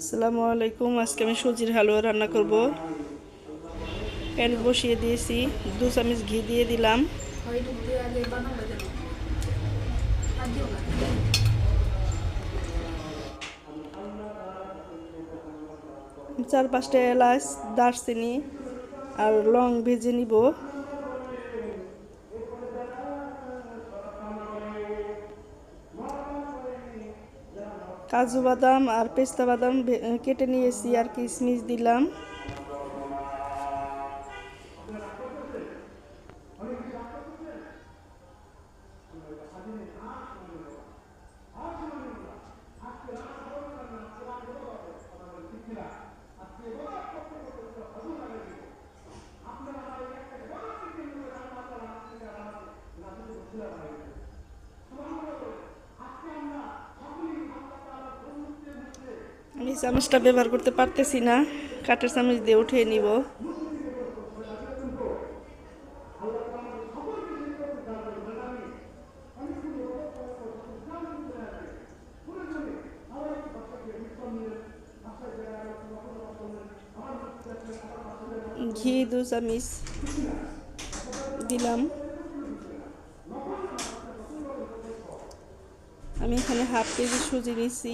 আসসালামু আলাইকুম। আজকে আমি সুজির হালুয়া রান্না করব। প্যান বসিয়ে দিয়েছি, 2 চামচ ঘি দিয়ে দিলাম। চার পাঁচটা এলাচ, দারচিনি আর লং ভেজে নিব। কাজু বাদাম আর পেস্তা বাদাম কেটে নিয়েছি আর কিশমিশ দিলাম। আমি চামচটা ব্যবহার করতে পারতেছি না, কাঠের চামচ দিয়ে উঠিয়ে নিব। ঘি 2 চামচ দিলাম। আমি এখানে হাফ কেজি সুজি নিয়েছি,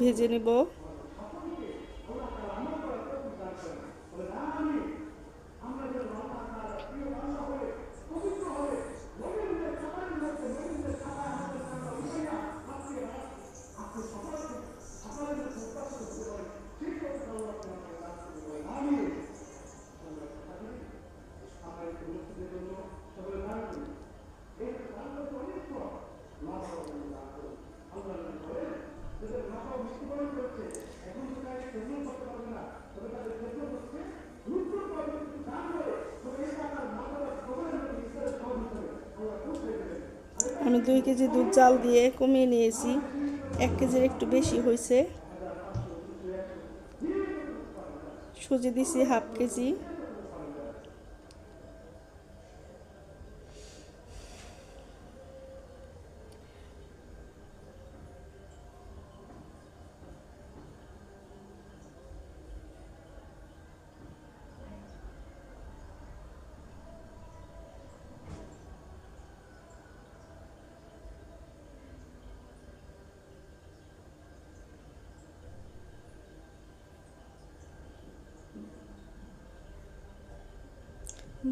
ভেজে নেব। আমি 2 কেজি দুধ জাল দিয়ে কমিয়ে নিয়েছি, 1 কেজির একটু বেশি হয়েছে। সুজি দিছি হাফ কেজি।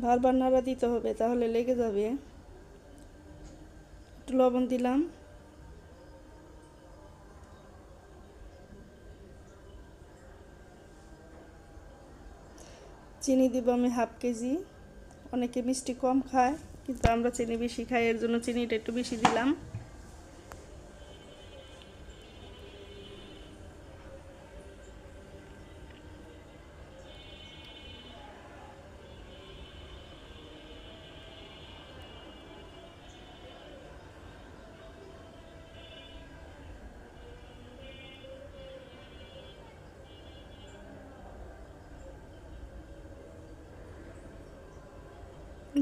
বারবার নাড়া দিতে হবে, তাহলে লেগে যাবে। একটু লবণ দিলাম। চিনি দিব আমি হাফ কেজি। অনেকে মিষ্টি কম খায়, কিন্তু আমরা চিনি বেশি খাই, এর জন্য চিনিটা একটু বেশি দিলাম।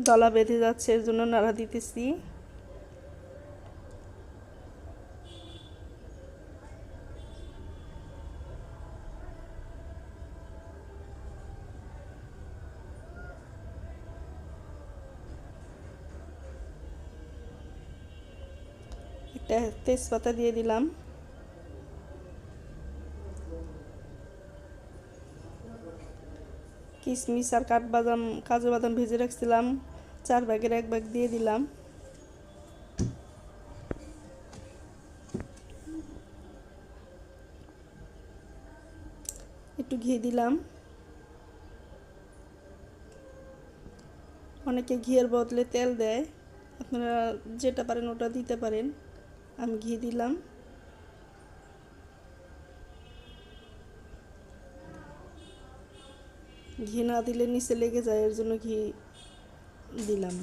দলা বেঁধে যাচ্ছে, এর জন্য নাড়া দিতেছি। একটা তেজপাতা দিয়ে দিলাম। কিশমিশ আর কাঠবাদাম, কাজু বাদাম ভেজে রাখছিলাম, 4 ভাগের 1 ভাগ দিয়ে দিলাম। একটু ঘি দিলাম। অনেকে ঘিয়ের বদলে তেল দেয়, আপনারা যেটা পারেন ওটা দিতে পারেন। আমি ঘি দিলাম। ঘি না দিলে নিচে লেগে যায়, এর জন্য ঘি দিলাম।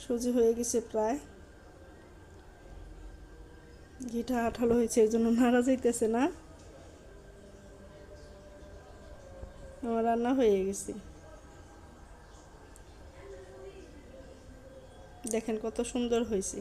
সুজি হয়ে গেছে প্রায়, ঘিটা আঠালো হয়েছে, এর জন্য নাড়া যাইতেছে না। আমার রান্না হয়ে গেছে, দেখেন কত সুন্দর হয়েছে।